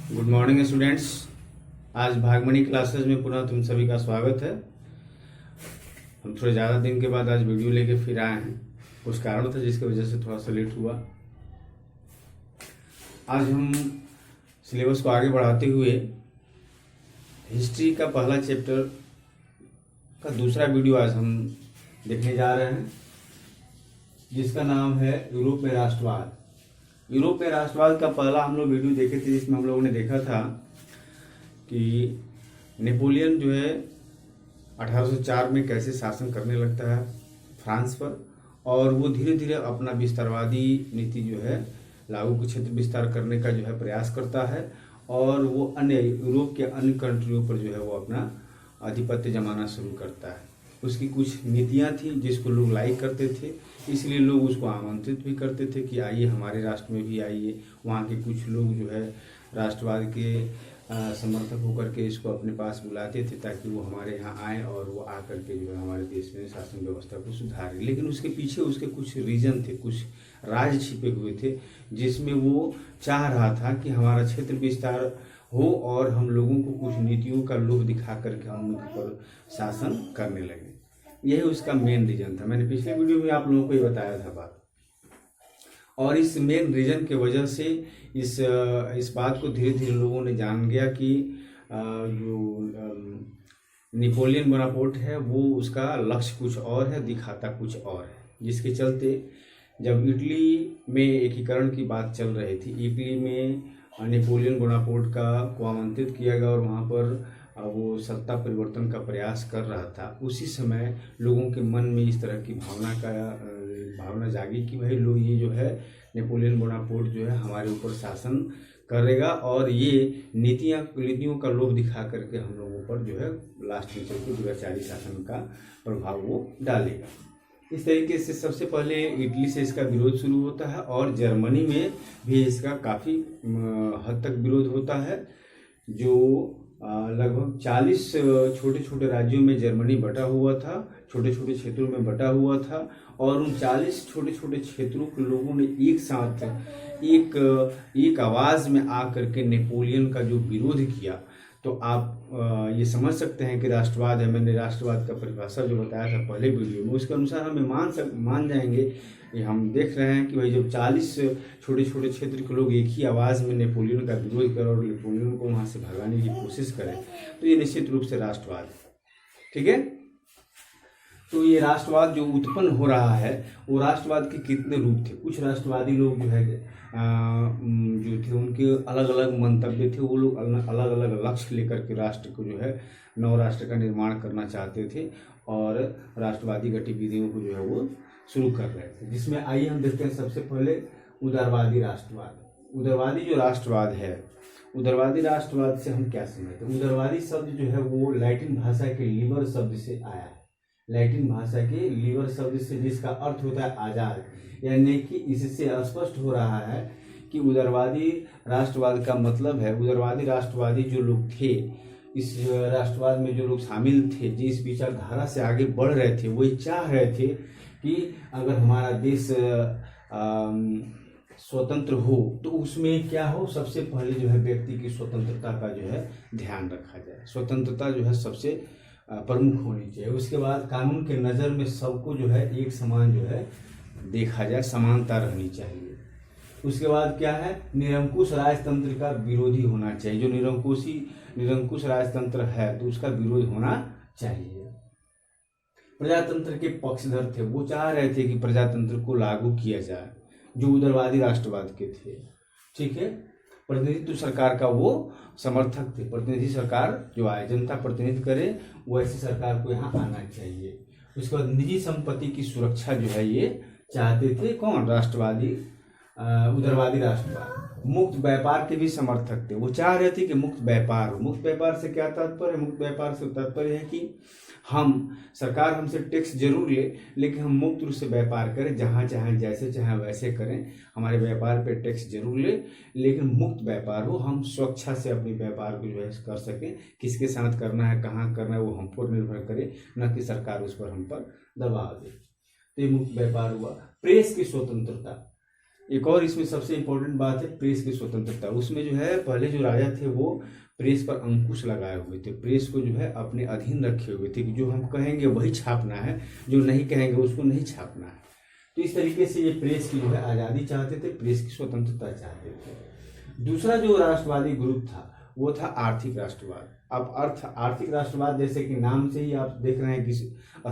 Good morning students. आज Bhagmani classes में पुनः तुम सभी का स्वागत है। हम थोड़े ज़्यादा दिन के बाद आज वीडियो लेके फिर आए हैं। कुछ कारण था जिसकी वजह से थोड़ा सा लेट हुआ। आज हम सिलेबस को आगे बढ़ाते हुए हिस्ट्री का पहला चैप्टर का दूसरा वीडियो आज हम देखने जा रहे हैं, जिसका नाम है यूरोप में राष्ट्रवाद। यूरोप में राष्ट्रवाद का पहला हम लोग वीडियो देखे थे, जिसमें हम लोगों ने देखा था कि नेपोलियन जो है 1804 में कैसे शासन करने लगता है फ्रांस पर, और वो धीरे धीरे अपना विस्तारवादी नीति जो है लागू के क्षेत्र विस्तार करने का जो है प्रयास करता है, और वो अन्य यूरोप के अन्य कंट्रियों पर जो है वो अपना आधिपत्य जमाना शुरू करता है। उसकी कुछ नीतियां थी जिसको लोग लाइक करते थे, इसलिए लोग उसको आमंत्रित भी करते थे कि आइए हमारे राष्ट्र में भी आइए। वहाँ के कुछ लोग जो है राष्ट्रवाद के समर्थक होकर के इसको अपने पास बुलाते थे ताकि वो हमारे यहाँ आए और वो आकर के जो है हमारे देश में शासन व्यवस्था को सुधारें। लेकिन उसके पीछे उसके कुछ रीजन थे, कुछ राज छिपे हुए थे, जिसमें वो चाह रहा था कि हमारा क्षेत्र विस्तार हो और हम लोगों को कुछ नीतियों का लोभ दिखा करके हम उनके पर शासन करने लगे। यही उसका मेन रीजन था। मैंने पिछले वीडियो में आप लोगों को ये बताया था बात, और इस मेन रीजन के वजह से इस बात को धीरे धीरे लोगों ने जान गया कि जो नेपोलियन बोनापार्ट है वो उसका लक्ष्य कुछ और है, दिखाता कुछ और है। जिसके चलते जब इटली में एकीकरण की बात चल रही थी, इटली में नेपोलियन बोनापार्ट को आमंत्रित किया गया और वहाँ पर वो सत्ता परिवर्तन का प्रयास कर रहा था। उसी समय लोगों के मन में इस तरह की भावना जागी कि भाई लोग ये जो है नेपोलियन बोनापार्ट जो है हमारे ऊपर शासन करेगा और ये नीतियों का लोभ दिखा करके हम लोगों पर जो है लास्ट में चल के दुराचारी शासन का प्रभाव वो डालेगा। इस तरीके से सबसे पहले इटली से इसका विरोध शुरू होता है और जर्मनी में भी इसका काफ़ी हद तक विरोध होता है। जो लगभग 40 छोटे छोटे राज्यों में जर्मनी बटा हुआ था, छोटे छोटे क्षेत्रों में बटा हुआ था, और उन 40 छोटे छोटे क्षेत्रों के लोगों ने एक साथ एक आवाज़ में आकर के नेपोलियन का जो विरोध किया। तो आप ये समझ सकते हैं कि राष्ट्रवाद है। मैंने राष्ट्रवाद का परिभाषा जो बताया था पहले वीडियो में, उसके अनुसार हमें मान जाएंगे कि हम देख रहे हैं कि भाई जब 40 छोटे छोटे क्षेत्र के लोग एक ही आवाज़ में नेपोलियन का विरोध करें और नेपोलियन को वहाँ से भगाने की कोशिश करें, तो ये निश्चित रूप से राष्ट्रवाद है। ठीक है, तो ये राष्ट्रवाद जो उत्पन्न हो रहा है वो राष्ट्रवाद के कितने रूप थे। कुछ राष्ट्रवादी लोग जो है जो थे उनके अलग अलग मंतव्य थे। वो लोग अलग अलग लक्ष्य लेकर के राष्ट्र को जो है नव राष्ट्र का निर्माण करना चाहते थे और राष्ट्रवादी गतिविधियों को जो है वो शुरू कर रहे थे। जिसमें आइए हम देखते हैं सबसे पहले उदारवादी राष्ट्रवाद। उदारवादी जो राष्ट्रवाद है, उदारवादी राष्ट्रवाद से हम क्या समझते हैं। उदारवादी शब्द जो है वो लैटिन भाषा के लिबर शब्द से आया है। लैटिन भाषा के लिबर शब्द से, जिसका अर्थ होता है आज़ाद, यानी कि इससे स्पष्ट हो रहा है कि उदारवादी राष्ट्रवाद का मतलब है, उदारवादी राष्ट्रवादी जो लोग थे, इस राष्ट्रवाद में जो लोग शामिल थे, जिस विचारधारा से आगे बढ़ रहे थे, वो चाह रहे थे कि अगर हमारा देश स्वतंत्र हो तो उसमें क्या हो, सबसे पहले जो है व्यक्ति की स्वतंत्रता का जो है ध्यान रखा जाए। स्वतंत्रता जो है सबसे प्रमुख होनी चाहिए। उसके बाद कानून के नज़र में सबको जो है एक समान जो है देखा जाए, समानता रहनी चाहिए। उसके बाद क्या है, निरंकुश राजतंत्र का विरोधी होना चाहिए। जो निरंकुश राजतंत्र है तो उसका विरोध होना चाहिए। प्रजातंत्र के पक्षधर थे, वो चाह रहे थे कि प्रजातंत्र को लागू किया जाए, जो उदारवादी राष्ट्रवाद के थे। ठीक है, प्रतिनिधित्व सरकार का वो समर्थक थे। प्रतिनिधि सरकार जो आए, जनता प्रतिनिधित्व करे, वो ऐसी सरकार को यहाँ आना चाहिए। उसके बाद निजी संपत्ति की सुरक्षा जो है ये चाहते थे। कौन? राष्ट्रवादी उदारवादी राष्ट्रवाद। मुक्त व्यापार के भी समर्थक थे। वो चाह रहे थे कि मुक्त व्यापार हो। मुक्त व्यापार से क्या तात्पर्य? मुक्त व्यापार से तात्पर्य है कि सरकार हमसे टैक्स जरूर ले, लेकिन हम मुक्त रूप से व्यापार करें, जहाँ चाहें जैसे चाहें वैसे करें। हमारे व्यापार पे टैक्स जरूर ले, लेकिन मुक्त व्यापार हो, हम स्वेच्छा से अपने व्यापार को जो है कर सकें। किसके साथ करना है, कहाँ करना है, वो हम पर निर्भर करे, न कि सरकार उस पर हम पर दबाव दे। तो ये मुक्त व्यापार हुआ। प्रेस की स्वतंत्रता, एक और इसमें सबसे इम्पोर्टेंट बात है प्रेस की स्वतंत्रता। उसमें जो है पहले जो राजा थे वो प्रेस पर अंकुश लगाए हुए थे, प्रेस को जो है अपने अधीन रखे हुए थे कि जो हम कहेंगे वही छापना है, जो नहीं कहेंगे उसको नहीं छापना है। तो इस तरीके से ये प्रेस की जो है आज़ादी चाहते थे, प्रेस की स्वतंत्रता चाहते थे। दूसरा जो राष्ट्रवादी ग्रुप था वो था आर्थिक राष्ट्रवाद। अब आर्थिक राष्ट्रवाद जैसे कि नाम से ही आप देख रहे हैं कि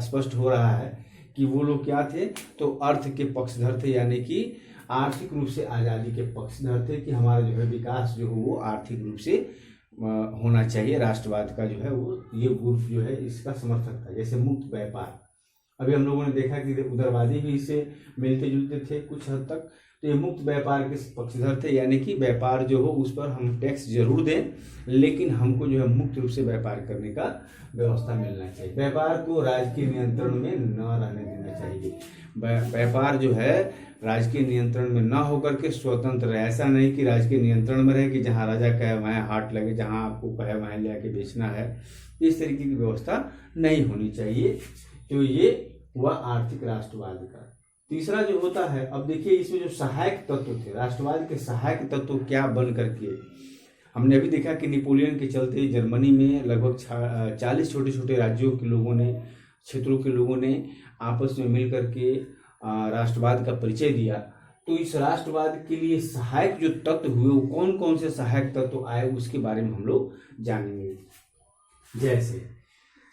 स्पष्ट हो रहा है कि वो लोग क्या थे, तो अर्थ के पक्षधर थे, यानी कि आर्थिक रूप से आज़ादी के पक्षधर थे कि हमारा जो है विकास जो हो वो आर्थिक रूप से होना चाहिए। राष्ट्रवाद का जो है वो ये ग्रुप जो है इसका समर्थक था। जैसे मुक्त व्यापार, अभी हम लोगों ने देखा कि उदारवादी भी इससे मिलते जुलते थे कुछ हद तक। तो ये मुक्त व्यापार के पक्षधर थे, यानी कि व्यापार जो हो उस पर हम टैक्स जरूर दें, लेकिन हमको जो है मुक्त रूप से व्यापार करने का व्यवस्था मिलना चाहिए। व्यापार को राजकीय नियंत्रण में न रहने देना चाहिए। व्यापार जो है राजकीय नियंत्रण में न होकर के स्वतंत्र रहे। ऐसा नहीं कि राजकीय नियंत्रण में रहे कि जहाँ राजा कहे वहाँ हाट लगे, जहाँ आपको कहे वहाँ ले आके बेचना है, इस तरीके की व्यवस्था नहीं होनी चाहिए। तो ये हुआ आर्थिक राष्ट्रवाद का। तीसरा जो होता है, अब देखिए इसमें जो सहायक तत्व थे, राष्ट्रवाद के सहायक तत्व क्या बन करके, हमने अभी देखा कि नेपोलियन के चलते जर्मनी में लगभग 40 छोटे छोटे राज्यों के लोगों ने, क्षेत्रों के लोगों ने आपस में मिल करके राष्ट्रवाद का परिचय दिया। तो इस राष्ट्रवाद के लिए सहायक जो तत्व हुए वो कौन कौन से सहायक तत्व आए उसके बारे में हम लोग जानेंगे। जैसे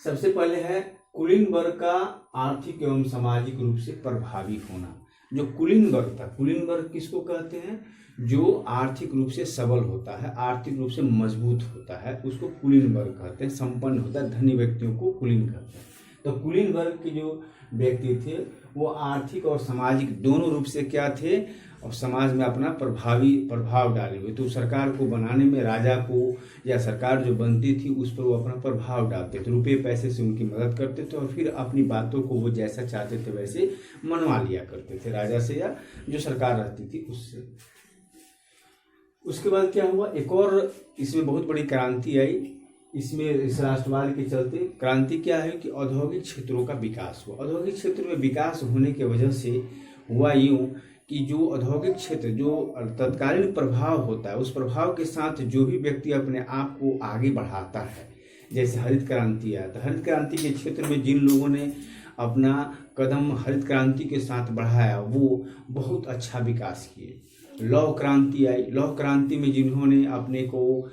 सबसे पहले है कुलीन वर्ग का आर्थिक एवं सामाजिक रूप से प्रभावी होना। जो कुलीन वर्ग था, कुलीन वर्ग किसको कहते हैं, जो आर्थिक रूप से सबल होता है, आर्थिक रूप से मजबूत होता है, उसको कुलीन वर्ग कहते हैं। संपन्न होता है, धनी व्यक्तियों को कुलीन कहते हैं। तो कुलीन वर्ग के जो व्यक्ति थे वो आर्थिक और सामाजिक दोनों रूप से क्या थे, और समाज में अपना प्रभाव डाले हुए। तो सरकार को बनाने में राजा को या सरकार जो बनती थी उस पर वो अपना प्रभाव डालते थे, रुपये पैसे से उनकी मदद करते थे, और फिर अपनी बातों को वो जैसा चाहते थे वैसे मनवा लिया करते थे राजा से या जो सरकार रहती थी उससे। उसके बाद क्या हुआ, एक और इसमें बहुत बड़ी क्रांति आई। इसमें इस राष्ट्रवाद के चलते क्रांति क्या है कि औद्योगिक क्षेत्रों का विकास हुआ। औद्योगिक क्षेत्र में विकास होने की वजह से हुआ यूँ कि जो औद्योगिक क्षेत्र जो तत्कालीन प्रभाव होता है, उस प्रभाव के साथ जो भी व्यक्ति अपने आप को आगे बढ़ाता है, जैसे हरित क्रांति आया, तो हरित क्रांति के क्षेत्र में जिन लोगों ने अपना कदम हरित क्रांति के साथ बढ़ाया वो बहुत अच्छा विकास किए। लौह क्रांति आई, लौह क्रांति में जिन्होंने अपने को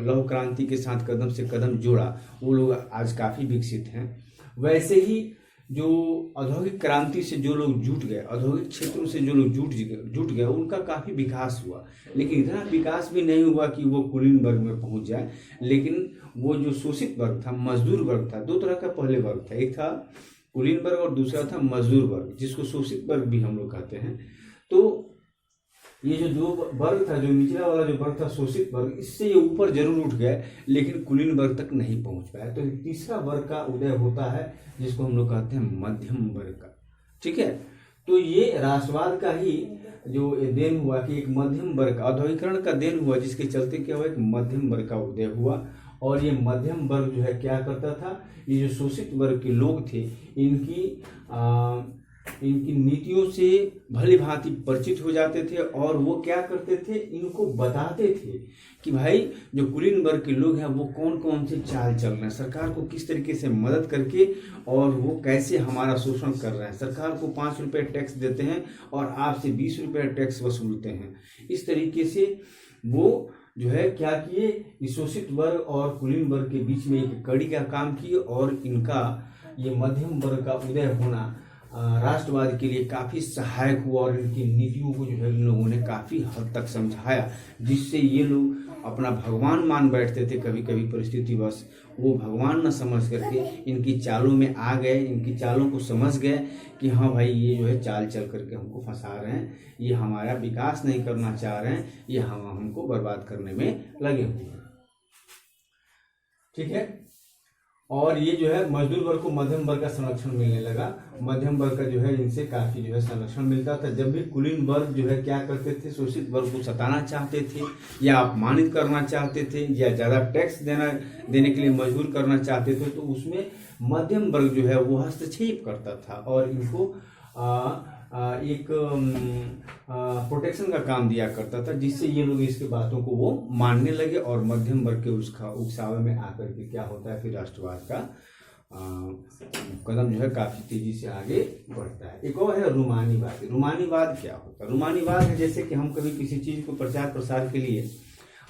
लौह क्रांति के साथ कदम से कदम जोड़ा वो लोग आज काफ़ी विकसित हैं। वैसे ही जो औद्योगिक क्रांति से जो लोग जुट गए, औद्योगिक क्षेत्रों से जो लोग जुट गए उनका काफ़ी विकास हुआ, लेकिन इतना विकास भी नहीं हुआ कि वो कुलीन वर्ग में पहुंच जाए। लेकिन वो जो शोषित वर्ग था, मजदूर वर्ग था, दो तरह का पहले वर्ग था, एक था कुलीन वर्ग और दूसरा था मजदूर वर्ग, जिसको शोषित वर्ग भी हम लोग कहते हैं। तो ये जो दो वर्ग था, जो निचला वाला जो वर्ग था शोषित वर्ग, इससे ये ऊपर जरूर उठ गए लेकिन कुलीन वर्ग तक नहीं पहुंच पाया। तो तीसरा वर्ग का उदय होता है जिसको हम लोग कहते हैं मध्यम वर्ग का। ठीक है, तो ये राष्ट्रवाद का ही जो देन हुआ कि एक मध्यम वर्ग, औद्योगिकरण का देन हुआ, जिसके चलते क्या हुआ, एक मध्यम वर्ग का उदय हुआ। और ये मध्यम वर्ग जो है क्या करता था, ये जो शोषित वर्ग के लोग थे इनकी नीतियों से भली भांति परिचित हो जाते थे, और वो क्या करते थे, इनको बताते थे कि भाई जो कुलीन वर्ग के लोग हैं वो कौन कौन से चाल चल रहे हैं, सरकार को किस तरीके से मदद करके और वो कैसे हमारा शोषण कर रहे हैं। सरकार को 5 रुपये टैक्स देते हैं और आपसे 20 रुपये टैक्स वसूलते हैं। इस तरीके से वो जो है क्या किए, शोषित वर्ग और कुलीन वर्ग के बीच में एक कड़ी का काम किए, और इनका ये मध्यम वर्ग का उदय होना राष्ट्रवाद के लिए काफ़ी सहायक हुआ, और इनकी नीतियों को जो है इन लोगों ने काफ़ी हद तक समझाया, जिससे ये लोग अपना भगवान मान बैठते थे कभी कभी परिस्थितिवश। वो भगवान न समझ करके इनकी चालों में आ गए, इनकी चालों को समझ गए कि हाँ भाई ये जो है चाल चल करके हमको फंसा रहे हैं, ये हमारा विकास नहीं करना चाह रहे हैं, ये हमको बर्बाद करने में लगे हुए हैं। ठीक है, और ये जो है मजदूर वर्ग को मध्यम वर्ग का संरक्षण मिलने लगा। मध्यम वर्ग का जो है इनसे काफी जो है संरक्षण मिलता था। जब भी कुलीन वर्ग जो है क्या करते थे, शोषित वर्ग को सताना चाहते थे या अपमानित करना चाहते थे या ज्यादा टैक्स देने के लिए मजबूर करना चाहते थे, तो उसमें मध्यम वर्ग जो है वो हस्तक्षेप करता था और इनको एक प्रोटेक्शन का काम दिया करता था, जिससे ये लोग इसके बातों को वो मानने लगे और मध्यम वर्ग के उसका उकसावे में आकर के क्या होता है, फिर राष्ट्रवाद का कदम जो है काफी तेजी से आगे बढ़ता है। एक और है रूमानीवाद। रूमानीवाद क्या होता है? रूमानीवाद है जैसे कि हम कभी किसी चीज को प्रचार प्रसार के लिए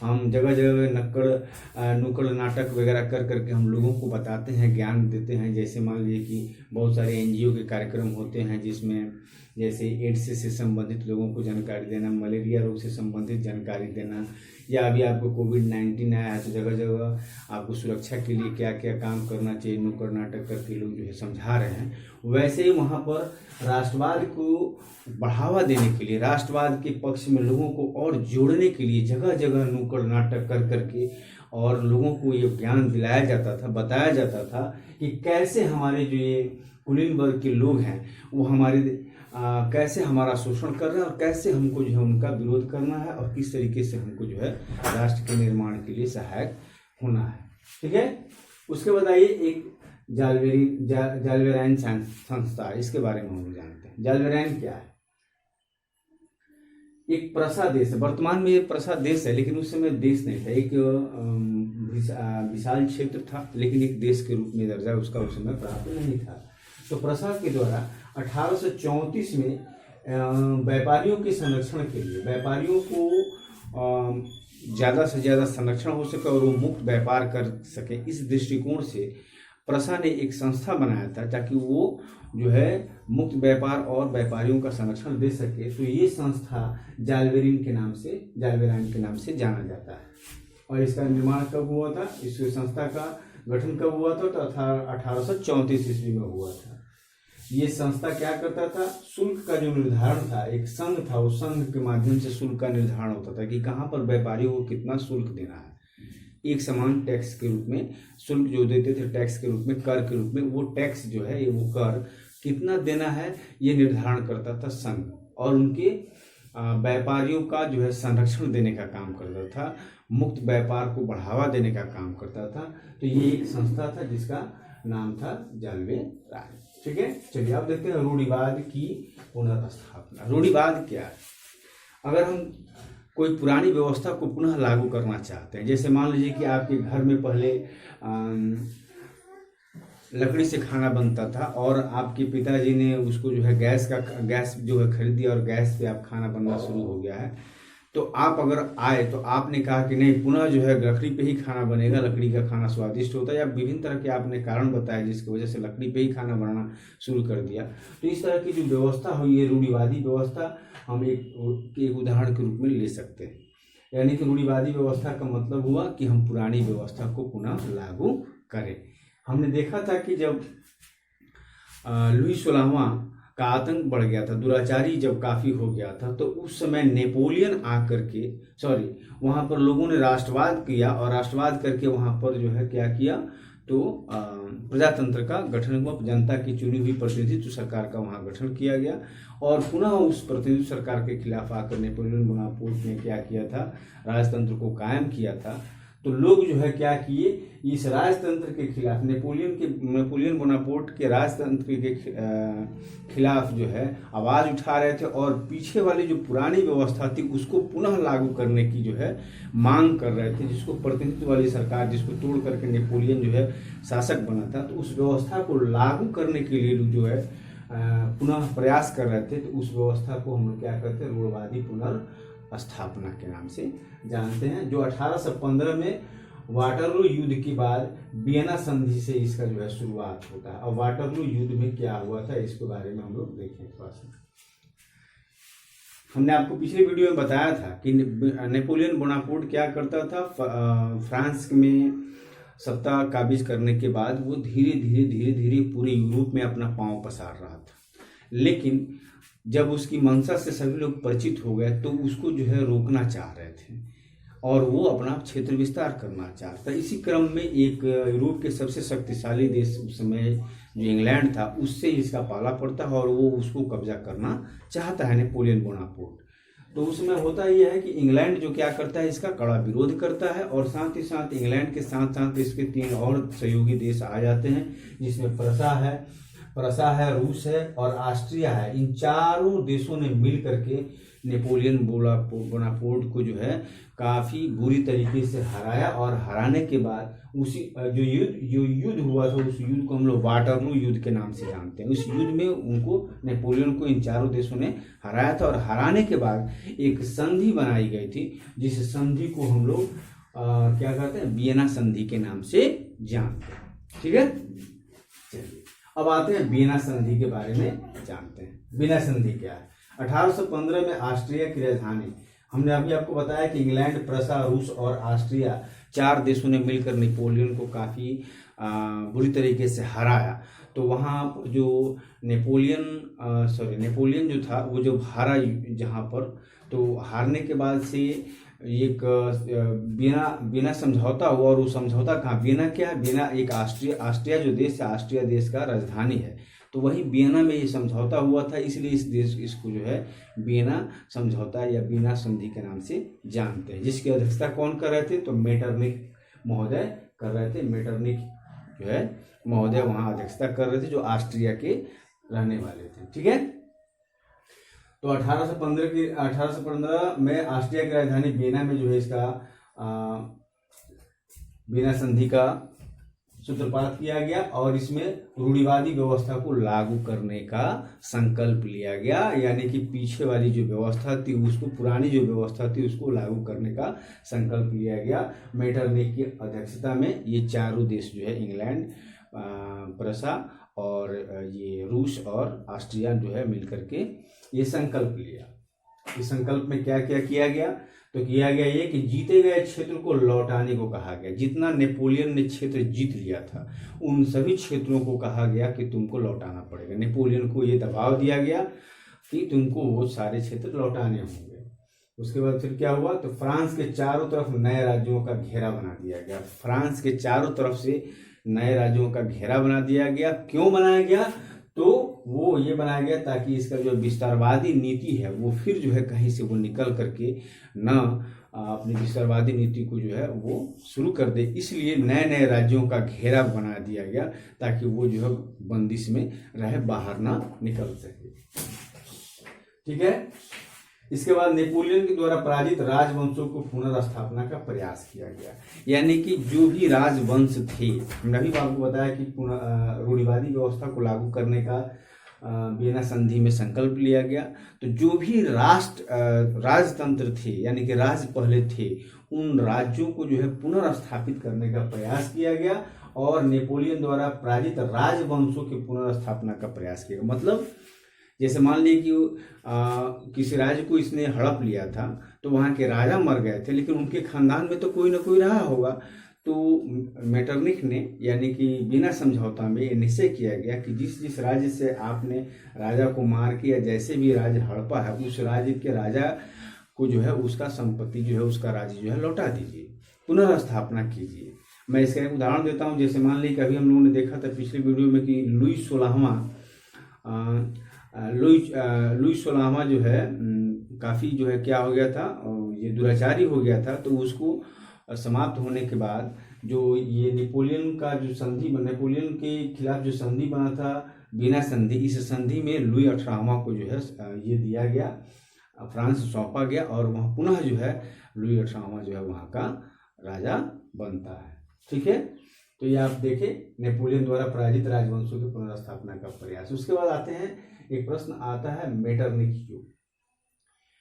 हम जगह जगह नुक्कड़ नाटक वगैरह कर करके हम लोगों को बताते हैं, ज्ञान देते हैं। जैसे मान लीजिए कि बहुत सारे एनजीओ के कार्यक्रम होते हैं जिसमें जैसे एड्स से संबंधित लोगों को जानकारी देना, मलेरिया रोग से संबंधित जानकारी देना, या अभी आपको कोविड-19 आया है तो जगह जगह आपको सुरक्षा के लिए क्या क्या काम करना चाहिए, नुक्कड़ नाटक करके लोग जो है समझा रहे हैं। वैसे ही वहाँ पर राष्ट्रवाद को बढ़ावा देने के लिए, राष्ट्रवाद के पक्ष में लोगों को और जोड़ने के लिए जगह जगह नुक्कड़ नाटक कर करके और लोगों को ये ज्ञान दिलाया जाता था, बताया जाता था कि कैसे हमारे जो ये कुलीन वर्ग के लोग हैं वो हमारे कैसे हमारा शोषण कर रहे हैं और कैसे हमको जो है उनका विरोध करना है और किस तरीके से हमको जो है राष्ट्र के निर्माण के लिए सहायक होना है। ठीक है। उसके बाद आइए एक जाल्वेराइन संस्था, इसके बारे में हम जानते हैं। जाल्वेराइन क्या है? एक प्रसा देश है, वर्तमान में ये प्रसा देश है, लेकिन उस समय देश नहीं था, एक विशाल क्षेत्र था, लेकिन एक देश के रूप में दर्जा उसका उस समय प्राप्त नहीं था। तो प्रसा के द्वारा 1834 में व्यापारियों के संरक्षण के लिए, व्यापारियों को ज़्यादा से ज़्यादा संरक्षण हो सके और वो मुक्त व्यापार कर सके, इस दृष्टिकोण से प्रसा ने एक संस्था बनाया था ताकि वो जो है मुक्त व्यापार और व्यापारियों का संरक्षण दे सके। तो ये संस्था जाल्वेराइन के नाम से जाना जाता है। और इसका निर्माण कब हुआ था, इस संस्था का गठन कब हुआ था? तो 1834 ईस्वी में हुआ था। ये संस्था क्या करता था? शुल्क का जो निर्धारण था, एक संघ था, उस संघ के माध्यम से शुल्क का निर्धारण होता था कि कहाँ पर व्यापारियों को कितना शुल्क देना है। एक समान टैक्स के रूप में शुल्क जो देते थे, टैक्स के रूप में, कर के रूप में, वो टैक्स जो है वो कर कितना देना है ये निर्धारण करता था संघ, और उनके व्यापारियों का जो है संरक्षण देने का काम करता था, मुक्त व्यापार को बढ़ावा देने का काम करता था। तो ये एक संस्था था जिसका नाम था जाल्वेराइन। ठीक है। चलिए आप देखते हैं रूढ़िवाद की पुनर्स्थापना। रूढ़िवाद क्या है? अगर हम कोई पुरानी व्यवस्था को पुनः लागू करना चाहते हैं, जैसे मान लीजिए कि आपके घर में पहले लकड़ी से खाना बनता था और आपके पिताजी ने उसको जो है गैस जो है खरीद दिया और गैस पे आप खाना बनना शुरू हो गया है, तो आप अगर आए तो आपने कहा कि नहीं, पुनः जो है लकड़ी पे ही खाना बनेगा, लकड़ी का खाना स्वादिष्ट होता है, या विभिन्न तरह के आपने कारण बताए जिसकी वजह से लकड़ी पे ही खाना बनाना शुरू कर दिया। तो इस तरह की जो व्यवस्था हुई है रूढ़िवादी व्यवस्था, हम एक उदाहरण के रूप में ले सकते हैं। यानी कि रूढ़िवादी व्यवस्था का मतलब हुआ कि हम पुरानी व्यवस्था को पुनः लागू करें। हमने देखा था कि जब लुई 16वां का आतंक बढ़ गया था, दुराचारी जब काफ़ी हो गया था, तो उस समय नेपोलियन आकर के वहाँ पर लोगों ने राष्ट्रवाद किया, और राष्ट्रवाद करके वहाँ पर जो है क्या किया, तो प्रजातंत्र का गठन हुआ, जनता की चुनी हुई प्रतिनिधित्व सरकार का वहाँ गठन किया गया, और पुनः उस प्रतिनिधित्व सरकार के खिलाफ आकर नेपोलियन बोनापार्ट ने क्या किया था, राजतंत्र को कायम किया था। तो लोग जो है क्या किए, इस राजतंत्र के खिलाफ, नेपोलियन बोनापार्ट के राजतंत्र के खिलाफ जो है आवाज़ उठा रहे थे, और पीछे वाली जो पुरानी व्यवस्था थी उसको पुनः लागू करने की जो है मांग कर रहे थे, जिसको प्रतिनिधित्व वाली सरकार, जिसको तोड़ करके नेपोलियन जो है शासक बना था, तो उस व्यवस्था को लागू करने के लिए जो है पुनः प्रयास कर रहे थे। तो उस व्यवस्था को हम लोग क्या करते हैं, रूढ़िवादी पुनर्स्थापना के नाम से जानते हैं, जो 1815 में वाटरलू युद्ध के बाद वियना संधि से इसका जो है शुरुआत होता है। और वाटरलू युद्ध में क्या हुआ था इसके बारे में हम लोग देखें थोड़ा सा। हमने आपको पिछले वीडियो में बताया था कि नेपोलियन बोनापार्ट क्या करता था, फ्रांस में सत्ता काबिज करने के बाद वो धीरे धीरे पूरे यूरोप में अपना पांव पसार रहा था, लेकिन जब उसकी मंशा से सभी लोग परिचित हो गए तो उसको जो है रोकना चाह रहे थे और वो अपना क्षेत्र विस्तार करना चाहता। इसी क्रम में एक यूरोप के सबसे शक्तिशाली देश उस समय जो इंग्लैंड था, उससे इसका पाला पड़ता है और वो उसको कब्जा करना चाहता है नेपोलियन बोनापार्ट। तो उसमें होता यह है कि इंग्लैंड जो क्या करता है, इसका कड़ा विरोध करता है, और साथ ही साथ इंग्लैंड के साथ साथ इसके 3 और सहयोगी देश आ जाते हैं, जिसमें प्रसा है, प्रसा है, रूस है और ऑस्ट्रिया है। इन चारों देशों ने मिल करके नेपोलियन बोनापार्ट को जो है काफी बुरी तरीके से हराया, और हराने के बाद उसी जो युद्ध हुआ था, उस युद्ध को हम लोग वाटरलू युद्ध के नाम से जानते हैं। उस युद्ध में उनको, नेपोलियन को इन चारों देशों ने हराया था, और हराने के बाद एक संधि बनाई गई थी, जिस संधि को हम लोग क्या कहते हैं, वियना संधि के नाम से जानते हैं। ठीक है, चलिए अब आते हैं वियना संधि के बारे में जानते हैं। वियना संधि क्या है? 1815 में ऑस्ट्रिया की राजधानी, हमने अभी आपको बताया कि इंग्लैंड, प्रसा, रूस और ऑस्ट्रिया चार देशों ने मिलकर नेपोलियन को काफी बुरी तरीके से हराया। तो वहाँ जो नेपोलियन जो था वो जब हारा जहाँ पर, तो हारने के बाद से एक वियना समझौता हुआ, और वो समझौता कहाँ, वियना क्या है, वियना एक ऑस्ट्रिया जो देश है, ऑस्ट्रिया देश का राजधानी है। तो वही वियना में ये समझौता हुआ था, इसलिए इसको जो है वियना समझौता या वियना संधि के नाम से जानते हैं। जिसकी अध्यक्षता कौन कर रहे थे? तो मेटरनिख महोदय कर रहे थे। मेटरनिख जो है महोदय वहाँ अध्यक्षता कर रहे थे, जो ऑस्ट्रिया के रहने वाले थे। ठीक है, तो 1815 में ऑस्ट्रिया की राजधानी वियना में जो है इसका वियना संधि का सूत्रपात किया गया, और इसमें रूढ़िवादी व्यवस्था को लागू करने का संकल्प लिया गया। यानी कि पीछे वाली जो व्यवस्था थी उसको, पुरानी जो व्यवस्था थी उसको लागू करने का संकल्प लिया गया। मेटरनिख की अध्यक्षता में ये चारों देश जो है, इंग्लैंड, प्रसा और ये रूस और ऑस्ट्रिया जो है मिलकर के ये संकल्प लिया। इस संकल्प में क्या क्या किया गया? तो किया गया ये कि जीते गए क्षेत्र को लौटाने को कहा गया। जितना नेपोलियन ने क्षेत्र जीत लिया था, उन सभी क्षेत्रों को कहा गया कि तुमको लौटाना पड़ेगा। नेपोलियन को ये दबाव दिया गया कि तुमको वो सारे क्षेत्र लौटाने होंगे। उसके बाद फिर क्या हुआ? तो फ्रांस के चारों तरफ नए राज्यों का घेरा बना दिया गया। फ्रांस के चारों तरफ से नए राज्यों का घेरा बना दिया गया। क्यों बनाया गया? तो वो ये बनाया गया ताकि इसका जो विस्तारवादी नीति है वो फिर जो है कहीं से वो निकल करके न अपनी विस्तारवादी नीति को जो है वो शुरू कर दे। इसलिए नए नए राज्यों का घेरा बना दिया गया ताकि वो जो है बंदिश में रहे, बाहर ना निकल सके। ठीक है, इसके बाद नेपोलियन के द्वारा पराजित राजवंशों को पुनर्स्थापना का प्रयास किया गया। यानी कि जो भी राजवंश थे, हमने अभी आपको बताया कि रूढ़िवादी व्यवस्था को लागू करने का वियना संधि में संकल्प लिया गया। तो जो भी राजतंत्र थे, यानी कि राज्य पहले थे, उन राज्यों को जो है पुनर्स्थापित करने का प्रयास किया गया, और नेपोलियन द्वारा पराजित राजवंशों की पुनर्स्थापना का प्रयास किया गया। मतलब जैसे मान लीजिए कि किसी राज्य को इसने हड़प लिया था, तो वहाँ के राजा मर गए थे, लेकिन उनके खानदान में तो कोई ना कोई रहा होगा। तो मेटरनिख ने, यानी कि वियना समझौता में ये निश्चय किया गया कि जिस जिस राज्य से आपने राजा को मार के या जैसे भी राज्य हड़पा है, उस राज्य के राजा को जो है उसका संपत्ति जो है, उसका राज्य जो है लौटा दीजिए, पुनर्स्थापना कीजिए। मैं इसका एक उदाहरण देता हूँ। जैसे मान लीजिए कभी हम लोगों ने देखा था पिछले वीडियो में कि लुई 16वां जो है काफ़ी जो है क्या हो गया था, ये दुराचारी हो गया था। तो उसको समाप्त होने के बाद जो ये नेपोलियन का जो संधि, नेपोलियन के खिलाफ जो संधि बना था वियना संधि, इस संधि में लुई 18वां को जो है ये दिया गया, फ्रांस सौंपा गया, और वहाँ पुनः जो है लुई 18वां जो है वहाँ का राजा बनता है। ठीक है, तो ये आप देखें, नेपोलियन द्वारा पराजित राजवंशों की पुनर्स्थापना का प्रयास। उसके बाद आते हैं, एक प्रश्न आता है मेटरनिख युग।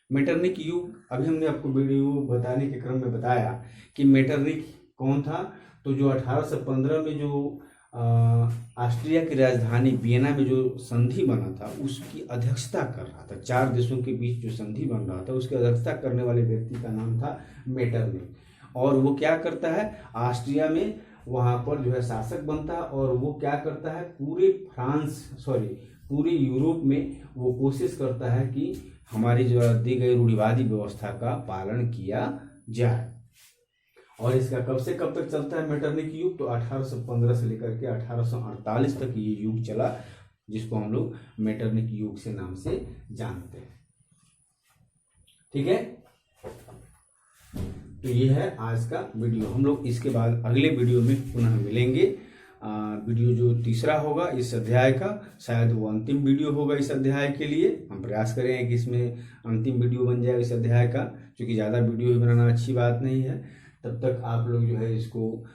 मेटरनिख युग, अभी हमने आपको वीडियो बताने के क्रम में बताया कि मेटरनिख कौन था। तो जो 1815 में जो ऑस्ट्रिया की राजधानी वियना में जो संधि बना था उसकी अध्यक्षता कर रहा था। चार देशों के बीच जो संधि बन रहा था उसकी अध्यक्षता करने वाले व्यक्ति का नाम था मेटरनिख। और वो क्या करता है, ऑस्ट्रिया में वहाँ पर जो है शासक बनता है, और वो क्या करता है, पूरे यूरोप में वो कोशिश करता है कि हमारी जो दी गई रूढ़िवादी व्यवस्था का पालन किया जाए। और इसका कब से कब तक चलता है मेटरनिख युग? तो 1815 से लेकर के 1848 तक ये युग चला, जिसको हम लोग मेटरनिख युग से नाम से जानते हैं। ठीक है, तो ये है आज का वीडियो। हम लोग इसके बाद अगले वीडियो में पुनः मिलेंगे। वीडियो जो तीसरा होगा इस अध्याय का, शायद वो अंतिम वीडियो होगा इस अध्याय के लिए। हम प्रयास करेंगे कि इसमें अंतिम वीडियो बन जाए इस अध्याय का, क्योंकि ज़्यादा वीडियो ही बनाना अच्छी बात नहीं है। तब तक आप लोग जो है इसको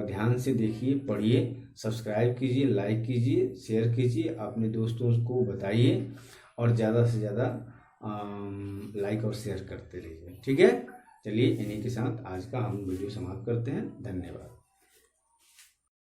ध्यान से देखिए, पढ़िए, सब्सक्राइब कीजिए, लाइक कीजिए, शेयर कीजिए, अपने दोस्तों को बताइए और ज़्यादा से ज़्यादा लाइक और शेयर करते रहिए। ठीक है, चलिए इन्हीं के साथ आज का हम वीडियो समाप्त करते हैं। धन्यवाद।